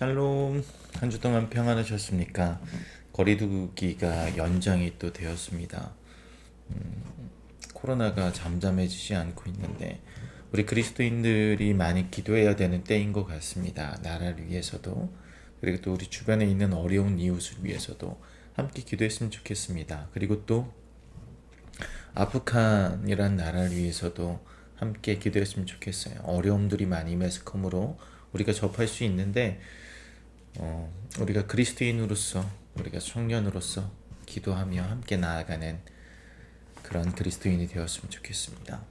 샬롬. 한 주 동안 평안하셨습니까? 거리두기가 연장이 또 되었습니다. 코로나가 잠잠해지지 않고 있는데 우리 그리스도인들이 많이 기도해야 되는 때인 것 같습니다. 나라를 위해서도, 그리고 또 우리 주변에 있는 어려운 이웃을 위해서도 함께 기도했으면 좋겠습니다. 그리고 또 아프간이란 나라를 위해서도 함께 기도했으면 좋겠어요. 어려움들이 많이 매스컴으로 우리가 접할 수 있는데 우리가 그리스도인으로서, 우리가 청년으로서 기도하며 함께 나아가는 그런 그리스도인이 되었으면 좋겠습니다.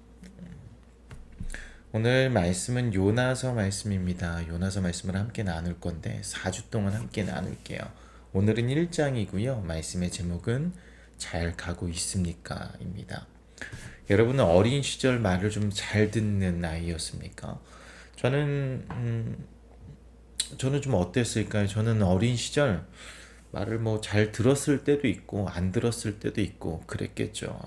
오늘 말씀은 요나서 말씀입니다. 요나서 말씀을 함께 나눌 건데 4주 동안 함께 나눌게요. 오늘은 1장이고요. 말씀의 제목은 잘 가고 있습니까? 입니다. 여러분은 어린 시절 말을 좀 잘 듣는 아이였습니까? 저는 좀 어땠을까요? 저는 어린 시절 말을 뭐 잘 들었을 때도 있고 안 들었을 때도 있고 그랬겠죠.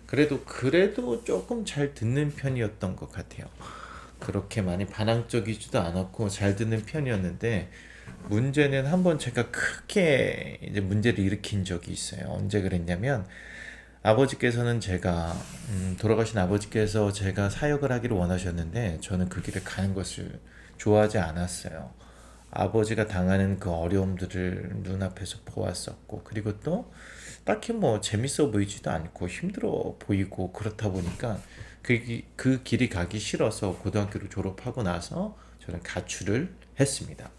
그래도 조금 잘 듣는 편이었던 것 같아요. 그렇게 많이 반항적이지도 않았고 잘 듣는 편이었는데, 문제는 한번 제가 크게 이제 문제를 일으킨 적이 있어요. 언제 그랬냐면, 아버지께서는 돌아가신 아버지께서 제가 사역을 하기를 원하셨는데 저는 그 길을 가는 것을 좋아하지 않았어요. 아버지가 당하는 그 어려움들을 눈앞에서 보았었고, 그리고 또 딱히 뭐 재밌어 보이지도 않고 힘들어 보이고, 그렇다 보니까 그 길이 가기 싫어서 고등학교를 졸업하고 나서 저는 가출을 했습니다.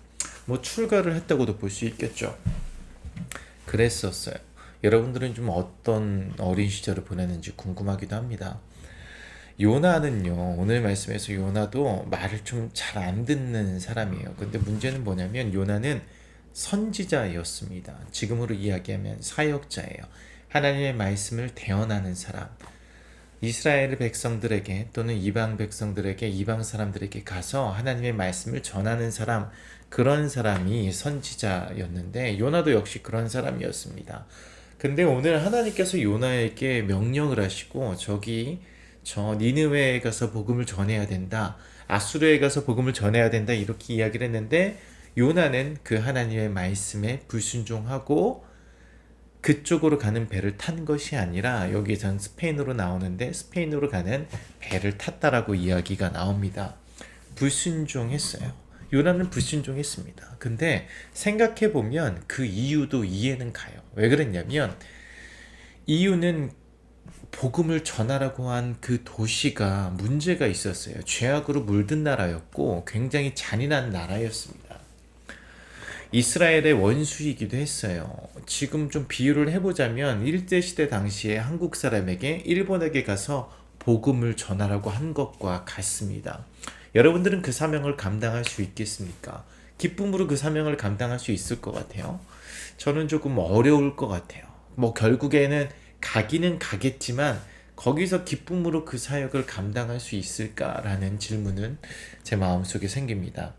뭐 출가를 했다고도 볼 수 있겠죠. 그랬었어요. 여러분들은 좀 어떤 어린 시절을 보내는지 궁금하기도 합니다. 요나는요, 오늘 말씀에서 요나도 말을 좀 잘 안 듣는 사람이에요. 근데 문제는 뭐냐면 요나는 선지자였습니다. 지금으로 이야기하면 사역자예요. 하나님의 말씀을 대언하는 사람. 이스라엘 백성들에게 또는 이방 백성들에게, 이방 사람들에게 가서 하나님의 말씀을 전하는 사람, 그런 사람이 선지자였는데 요나도 역시 그런 사람이었습니다. 근데 오늘 하나님께서 요나에게 명령을 하시고 저 니느웨에 가서 복음을 전해야 된다, 아수르에 가서 복음을 전해야 된다, 이렇게 이야기를 했는데 요나는 그 하나님의 말씀에 불순종하고 그쪽으로 가는 배를 탄 것이 아니라, 여기선 스페인으로 나오는데 스페인으로 가는 배를 탔다라고 이야기가 나옵니다. 불순종했어요. 요나는 불순종했습니다. 근데 생각해보면 그 이유도 이해는 가요. 왜 그랬냐면, 이유는 복음을 전하라고 한 그 도시가 문제가 있었어요. 죄악으로 물든 나라였고 굉장히 잔인한 나라였습니다. 이스라엘의 원수이기도 했어요. 지금 좀 비유를 해보자면 일제시대 당시에 한국 사람에게 일본에게 가서 복음을 전하라고 한 것과 같습니다. 여러분들은 그 사명을 감당할 수 있겠습니까? 기쁨으로 그 사명을 감당할 수 있을 것 같아요. 저는 조금 어려울 것 같아요. 뭐 결국에는 가기는 가겠지만 거기서 기쁨으로 그 사역을 감당할 수 있을까라는 질문은 제 마음속에 생깁니다.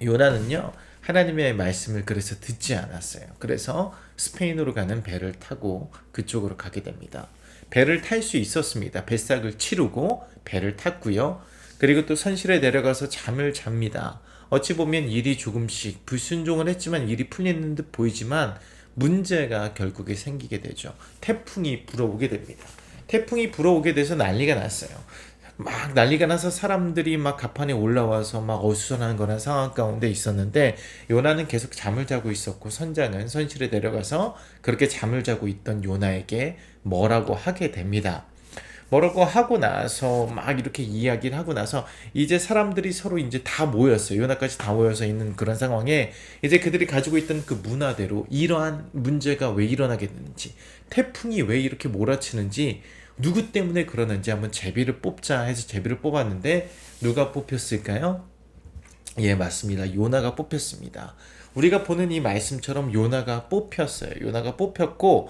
요나는요, 하나님의 말씀을 그래서 듣지 않았어요. 그래서 스페인으로 가는 배를 타고 그쪽으로 가게 됩니다. 배를 탈 수 있었습니다. 배삭을 치르고 배를 탔고요. 그리고 또 선실에 내려가서 잠을 잡니다. 어찌 보면 일이 조금씩 불순종을 했지만 일이 풀리는 듯 보이지만 문제가 결국에 생기게 되죠. 태풍이 불어오게 됩니다. 태풍이 불어오게 돼서 난리가 났어요. 막 난리가 나서 사람들이 막 가판에 올라와서 막 어수선한 거나 상황 가운데 있었는데, 요나는 계속 잠을 자고 있었고 선장은 선실에 내려가서 그렇게 잠을 자고 있던 요나에게 뭐라고 하게 됩니다. 뭐라고 하고 나서 막 이렇게 이야기를 하고 나서 이제 사람들이 서로 이제 다 모였어요. 요나까지 다 모여서 있는 그런 상황에 이제 그들이 가지고 있던 그 문화대로 이러한 문제가 왜 일어나게 되는지, 태풍이 왜 이렇게 몰아치는지, 누구 때문에 그러는지 한번 제비를 뽑자 해서 제비를 뽑았는데 누가 뽑혔을까요? 예, 맞습니다. 요나가 뽑혔습니다. 우리가 보는 이 말씀처럼 요나가 뽑혔어요. 요나가 뽑혔고,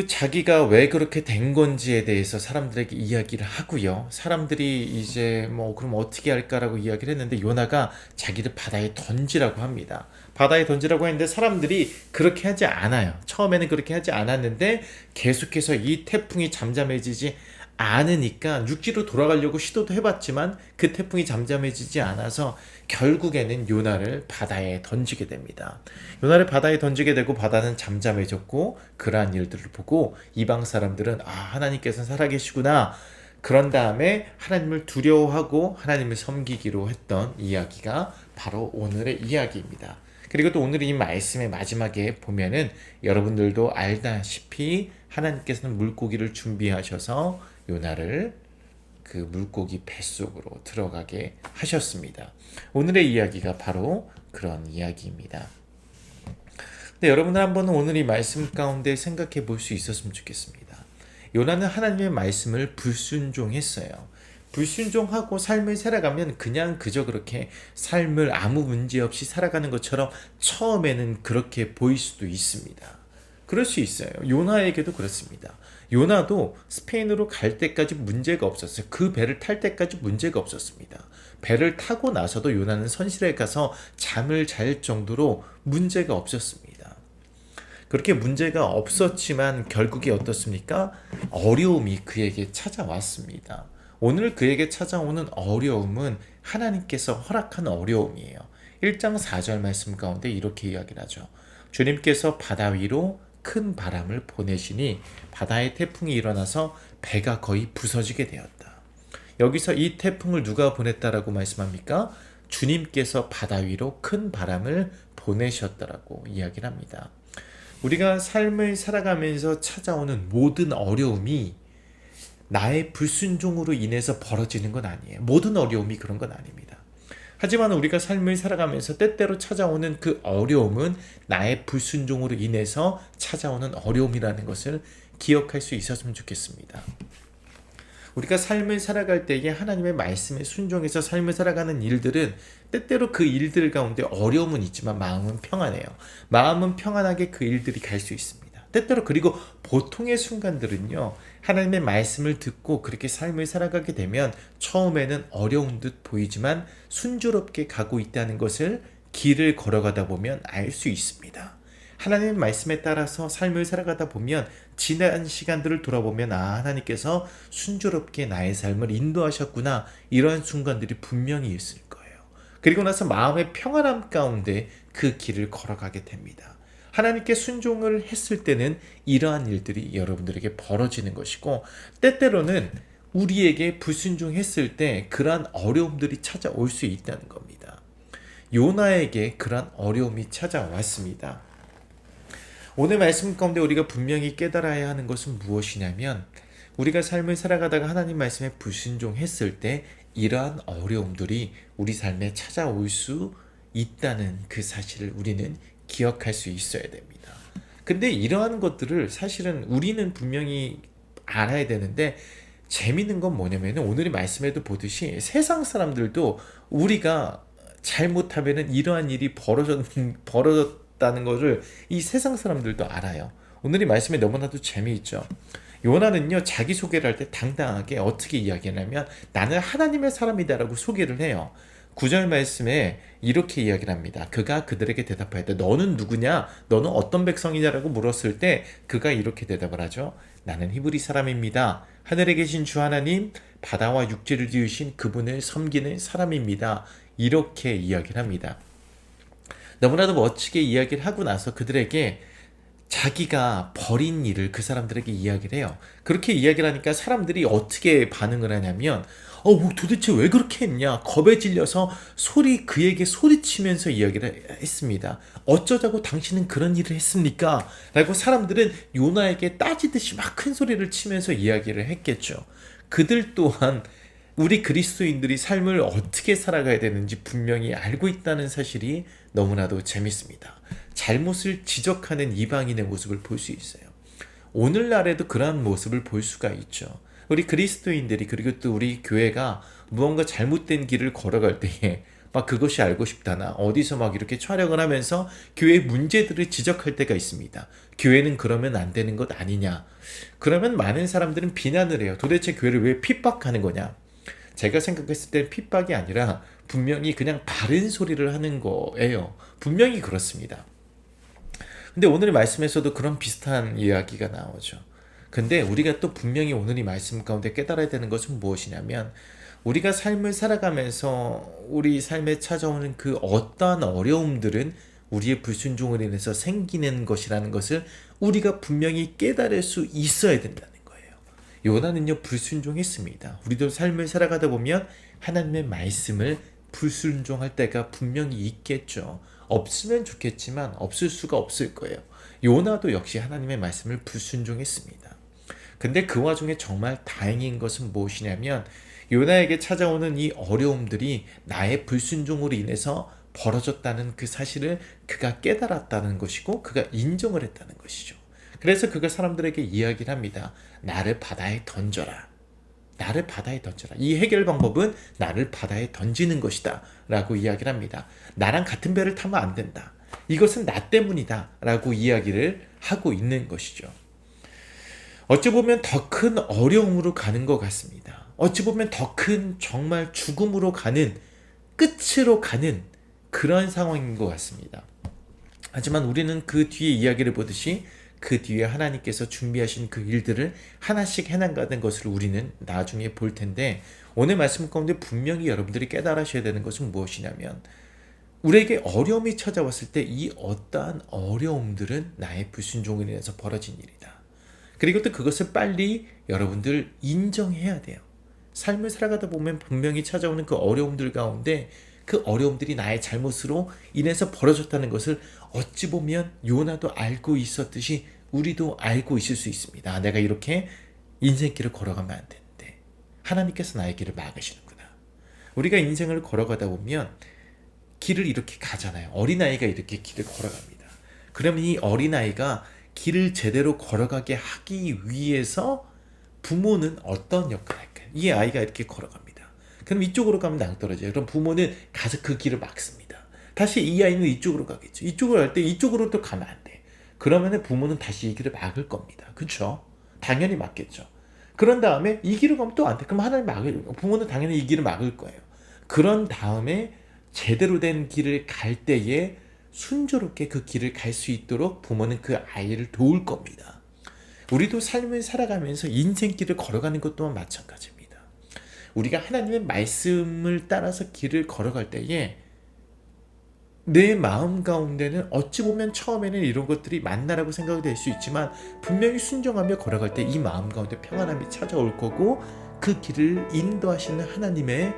자기가 왜 그렇게 된 건지에 대해서 사람들에게 이야기를 하고요. 사람들이 이제 뭐 그럼 어떻게 할까라고 이야기를 했는데 요나가 자기를 바다에 던지라고 합니다. 바다에 던지라고 했는데 사람들이 그렇게 하지 않아요. 처음에는 그렇게 하지 않았는데 계속해서 이 태풍이 잠잠해지지 않으니까 육지로 돌아가려고 시도도 해봤지만 그 태풍이 잠잠해지지 않아서 결국에는 요나를 바다에 던지게 됩니다. 요나를 바다에 던지게 되고 바다는 잠잠해졌고 그러한 일들을 보고 이방 사람들은 하나님께서는 살아계시구나. 그런 다음에 하나님을 두려워하고 하나님을 섬기기로 했던 이야기가 바로 오늘의 이야기입니다. 그리고 또 오늘 이 말씀의 마지막에 보면은 여러분들도 알다시피 하나님께서는 물고기를 준비하셔서 요나를 그 물고기 뱃속으로 들어가게 하셨습니다. 오늘의 이야기가 바로 그런 이야기입니다. 근데 여러분들 한번 오늘 이 말씀 가운데 생각해 볼 수 있었으면 좋겠습니다. 요나는 하나님의 말씀을 불순종했어요. 불순종하고 삶을 살아가면 그냥 그저 그렇게 삶을 아무 문제 없이 살아가는 것처럼 처음에는 그렇게 보일 수도 있습니다. 그럴 수 있어요. 요나에게도 그렇습니다. 요나도 스페인으로 갈 때까지 문제가 없었어요. 그 배를 탈 때까지 문제가 없었습니다. 배를 타고 나서도 요나는 선실에 가서 잠을 잘 정도로 문제가 없었습니다. 그렇게 문제가 없었지만 결국에 어떻습니까? 어려움이 그에게 찾아왔습니다. 오늘 그에게 찾아오는 어려움은 하나님께서 허락한 어려움이에요. 1장 4절 말씀 가운데 이렇게 이야기를 하죠. 주님께서 바다 위로 큰 바람을 보내시니 바다에 태풍이 일어나서 배가 거의 부서지게 되었다. 여기서 이 태풍을 누가 보냈다라고 말씀합니까? 주님께서 바다 위로 큰 바람을 보내셨다라고 이야기를 합니다. 우리가 삶을 살아가면서 찾아오는 모든 어려움이 나의 불순종으로 인해서 벌어지는 건 아니에요. 모든 어려움이 그런 건 아닙니다. 하지만 우리가 삶을 살아가면서 때때로 찾아오는 그 어려움은 나의 불순종으로 인해서 찾아오는 어려움이라는 것을 기억할 수 있었으면 좋겠습니다. 우리가 삶을 살아갈 때에 하나님의 말씀에 순종해서 삶을 살아가는 일들은 때때로 그 일들 가운데 어려움은 있지만 마음은 평안해요. 마음은 평안하게 그 일들이 갈 수 있습니다. 때때로 그리고 보통의 순간들은요. 하나님의 말씀을 듣고 그렇게 삶을 살아가게 되면 처음에는 어려운 듯 보이지만 순조롭게 가고 있다는 것을 길을 걸어가다 보면 알 수 있습니다. 하나님의 말씀에 따라서 삶을 살아가다 보면 지난 시간들을 돌아보면 하나님께서 순조롭게 나의 삶을 인도하셨구나 이런 순간들이 분명히 있을 거예요. 그리고 나서 마음의 평안함 가운데 그 길을 걸어가게 됩니다. 하나님께 순종을 했을 때는 이러한 일들이 여러분들에게 벌어지는 것이고 때때로는 우리에게 불순종했을 때 그러한 어려움들이 찾아올 수 있다는 겁니다. 요나에게 그러한 어려움이 찾아왔습니다. 오늘 말씀 가운데 우리가 분명히 깨달아야 하는 것은 무엇이냐면 우리가 삶을 살아가다가 하나님 말씀에 불순종했을 때 이러한 어려움들이 우리 삶에 찾아올 수 있다는 그 사실을 우리는 기억할 수 있어야 됩니다. 근데 이러한 것들을 사실은 우리는 분명히 알아야 되는데 재밌는 건 뭐냐면 오늘의 말씀에도 보듯이 세상 사람들도 우리가 잘못하면 이러한 일이 벌어졌다는 것을 이 세상 사람들도 알아요. 오늘의 말씀에 너무나도 재미있죠. 요나는요 자기 소개를 할 때 당당하게 어떻게 이야기하냐면 나는 하나님의 사람이다라고 소개를 해요. 9절 말씀에 이렇게 이야기를 합니다. 그가 그들에게 대답하였다. 너는 누구냐? 너는 어떤 백성이냐라고 물었을 때 그가 이렇게 대답을 하죠. 나는 히브리 사람입니다. 하늘에 계신 주 하나님, 바다와 육지를 지으신 그분을 섬기는 사람입니다. 이렇게 이야기를 합니다. 너무나도 멋지게 이야기를 하고 나서 그들에게 자기가 벌인 일을 그 사람들에게 이야기를 해요. 그렇게 이야기를 하니까 사람들이 어떻게 반응을 하냐면 도대체 왜 그렇게 했냐? 겁에 질려서 그에게 소리치면서 이야기를 했습니다. 어쩌자고 당신은 그런 일을 했습니까? 라고 사람들은 요나에게 따지듯이 막 큰 소리를 치면서 이야기를 했겠죠. 그들 또한 우리 그리스도인들이 삶을 어떻게 살아가야 되는지 분명히 알고 있다는 사실이 너무나도 재밌습니다. 잘못을 지적하는 이방인의 모습을 볼 수 있어요. 오늘날에도 그러한 모습을 볼 수가 있죠. 우리 그리스도인들이 그리고 또 우리 교회가 무언가 잘못된 길을 걸어갈 때에 막 그것이 알고 싶다나 어디서 막 이렇게 촬영을 하면서 교회의 문제들을 지적할 때가 있습니다. 교회는 그러면 안 되는 것 아니냐. 그러면 많은 사람들은 비난을 해요. 도대체 교회를 왜 핍박하는 거냐. 제가 생각했을 때 핍박이 아니라 분명히 그냥 바른 소리를 하는 거예요. 분명히 그렇습니다. 근데 오늘의 말씀에서도 그런 비슷한 이야기가 나오죠. 근데 우리가 또 분명히 오늘 이 말씀 가운데 깨달아야 되는 것은 무엇이냐면, 우리가 삶을 살아가면서 우리 삶에 찾아오는 그 어떠한 어려움들은 우리의 불순종으로 인해서 생기는 것이라는 것을 우리가 분명히 깨달을 수 있어야 된다는 거예요. 요나는요, 불순종했습니다. 우리도 삶을 살아가다 보면 하나님의 말씀을 불순종할 때가 분명히 있겠죠. 없으면 좋겠지만 없을 수가 없을 거예요. 요나도 역시 하나님의 말씀을 불순종했습니다. 근데 그 와중에 정말 다행인 것은 무엇이냐면, 요나에게 찾아오는 이 어려움들이 나의 불순종으로 인해서 벌어졌다는 그 사실을 그가 깨달았다는 것이고, 그가 인정을 했다는 것이죠. 그래서 그가 사람들에게 이야기를 합니다. 나를 바다에 던져라. 나를 바다에 던져라. 이 해결 방법은 나를 바다에 던지는 것이다 라고 이야기를 합니다. 나랑 같은 배를 타면 안 된다. 이것은 나 때문이다 라고 이야기를 하고 있는 것이죠. 어찌 보면 더 큰 어려움으로 가는 것 같습니다. 어찌 보면 더 큰 정말 죽음으로 가는, 끝으로 가는 그런 상황인 것 같습니다. 하지만 우리는 그 뒤에 이야기를 보듯이 그 뒤에 하나님께서 준비하신 그 일들을 하나씩 해나가는 것을 우리는 나중에 볼 텐데, 오늘 말씀 가운데 분명히 여러분들이 깨달으셔야 되는 것은 무엇이냐면, 우리에게 어려움이 찾아왔을 때 이 어떠한 어려움들은 나의 불순종으로 인해서 벌어진 일이다. 그리고 또 그것을 빨리 여러분들 인정해야 돼요. 삶을 살아가다 보면 분명히 찾아오는 그 어려움들 가운데 그 어려움들이 나의 잘못으로 인해서 벌어졌다는 것을 어찌 보면 요나도 알고 있었듯이 우리도 알고 있을 수 있습니다. 내가 이렇게 인생길을 걸어가면 안 되는데 하나님께서 나의 길을 막으시는구나. 우리가 인생을 걸어가다 보면 길을 이렇게 가잖아요. 어린아이가 이렇게 길을 걸어갑니다. 그러면 이 어린아이가 길을 제대로 걸어가게 하기 위해서 부모는 어떤 역할을 할까요? 이 아이가 이렇게 걸어갑니다. 그럼 이쪽으로 가면 낭떠러져요. 그럼 부모는 가서 그 길을 막습니다. 다시 이 아이는 이쪽으로 가겠죠. 이쪽으로 갈 때 이쪽으로 또 가면 안 돼. 그러면 부모는 다시 이 길을 막을 겁니다. 그렇죠? 당연히 막겠죠. 그런 다음에 이 길을 가면 또 안 돼. 그럼 부모는 당연히 이 길을 막을 거예요. 그런 다음에 제대로 된 길을 갈 때에 순조롭게 그 길을 갈 수 있도록 부모는 그 아이를 도울 겁니다. 우리도 삶을 살아가면서 인생길을 걸어가는 것 또한 마찬가지입니다. 우리가 하나님의 말씀을 따라서 길을 걸어갈 때에 내 마음 가운데는 어찌 보면 처음에는 이런 것들이 맞나라고 생각이 될 수 있지만, 분명히 순종하며 걸어갈 때 이 마음 가운데 평안함이 찾아올 거고, 그 길을 인도하시는 하나님의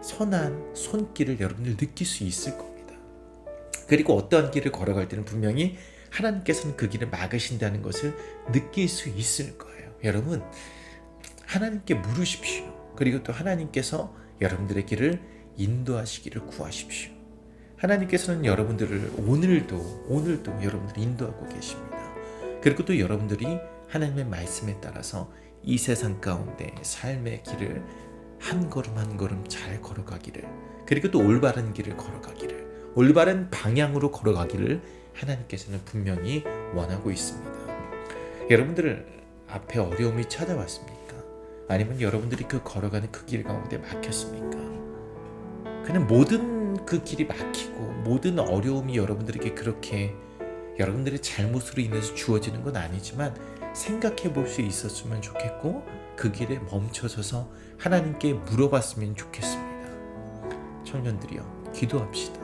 선한 손길을 여러분들 느낄 수 있을 겁니다. 그리고 어떠한 길을 걸어갈 때는 분명히 하나님께서는 그 길을 막으신다는 것을 느낄 수 있을 거예요. 여러분, 하나님께 물으십시오. 그리고 또 하나님께서 여러분들의 길을 인도하시기를 구하십시오. 하나님께서는 여러분들을 오늘도 여러분들을 인도하고 계십니다. 그리고 또 여러분들이 하나님의 말씀에 따라서 이 세상 가운데 삶의 길을 한 걸음 한 걸음 잘 걸어가기를, 그리고 또 올바른 길을 걸어가기를, 올바른 방향으로 걸어가기를 하나님께서는 분명히 원하고 있습니다. 여러분들 앞에 어려움이 찾아왔습니까? 아니면 여러분들이 그 걸어가는 그 길 가운데 막혔습니까? 그냥 모든 그 길이 막히고 모든 어려움이 여러분들에게 그렇게 여러분들의 잘못으로 인해서 주어지는 건 아니지만, 생각해 볼 수 있었으면 좋겠고 그 길에 멈춰서서 하나님께 물어봤으면 좋겠습니다. 청년들이여, 기도합시다.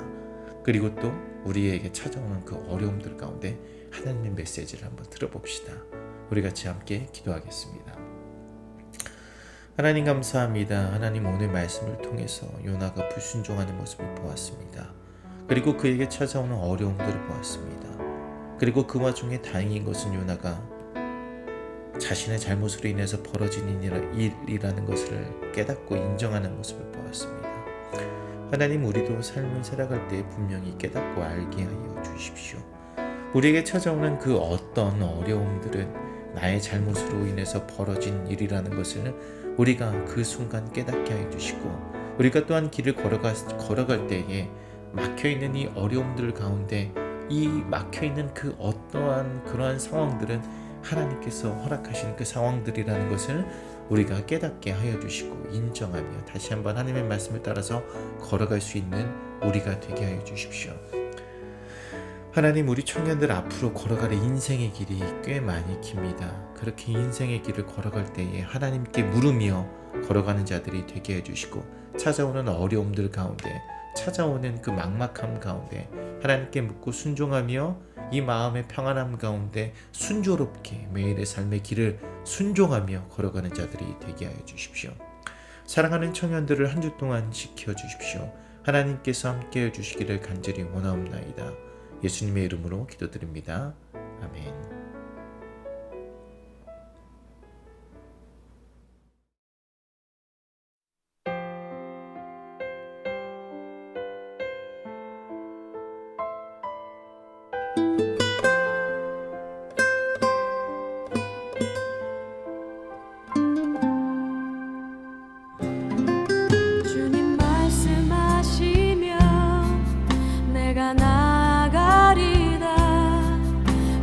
그리고 또 우리에게 찾아오는 그 어려움들 가운데 하나님의 메시지를 한번 들어봅시다. 우리 같이 함께 기도하겠습니다. 하나님 감사합니다. 하나님, 오늘 말씀을 통해서 요나가 불순종하는 모습을 보았습니다. 그리고 그에게 찾아오는 어려움들을 보았습니다. 그리고 그 와중에 다행인 것은 요나가 자신의 잘못으로 인해서 벌어진 일이라는 것을 깨닫고 인정하는 모습을 보았습니다. 하나님, 우리도 삶을 살아갈 때 분명히 깨닫고 알게 하여 주십시오. 우리에게 찾아오는 그 어떤 어려움들은 나의 잘못으로 인해서 벌어진 일이라는 것을 우리가 그 순간 깨닫게 하여 주시고, 우리가 또한 길을 걸어갈 때에 막혀있는 이 어려움들 가운데 이 막혀있는 그 어떠한 그러한 상황들은 하나님께서 허락하신 그 상황들이라는 것을 우리가 깨닫게 하여 주시고 인정하며 다시 한번 하나님의 말씀을 따라서 걸어갈 수 있는 우리가 되게 하여 주십시오. 하나님, 우리 청년들 앞으로 걸어갈 인생의 길이 꽤 많이 깁니다. 그렇게 인생의 길을 걸어갈 때에 하나님께 물으며 걸어가는 자들이 되게 해주시고, 찾아오는 어려움들 가운데, 찾아오는 그 막막함 가운데 하나님께 묻고 순종하며 이 마음의 평안함 가운데 순조롭게 매일의 삶의 길을 순종하며 걸어가는 자들이 되게 하여 주십시오. 사랑하는 청년들을 한 주 동안 지켜주십시오. 하나님께서 함께해 주시기를 간절히 원하옵나이다. 예수님의 이름으로 기도드립니다. 아멘. 주님 말씀하시면 내가 나가리다.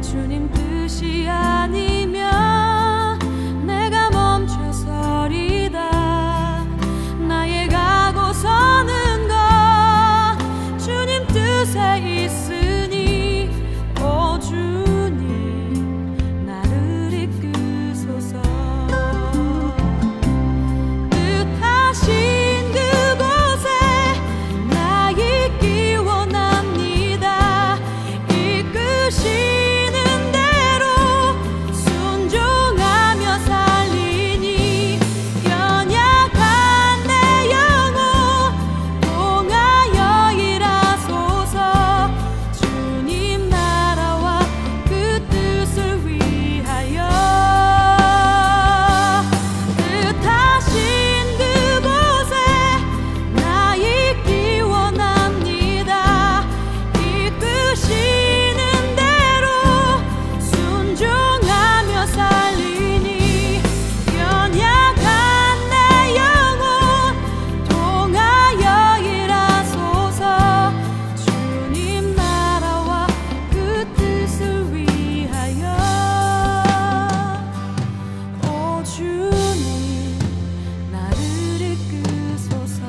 주님 뜻이 아니면 내가 멈춰서리다. 나의 가고 서는 것 주님 뜻에 있으니 오 주님 나를 이끄소서. 뜻하신 그곳에 나 있기 원합니다. 이끄시는 대로 순종하며 살리니 연약한 내 영혼 통하여 일하소서. 주님 나라와 그 뜻을 위하여 뜻하신 그곳에 나 있기 원합니다. 이끄시는 대로 순종하며 살리니 연약한 내 영혼 통하여 일하소서. 주님 나라와 그 뜻을 위하여 오 주님 나를 이끄소서.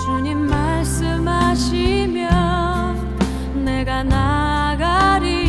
주님 말씀하시면 내가 나가리.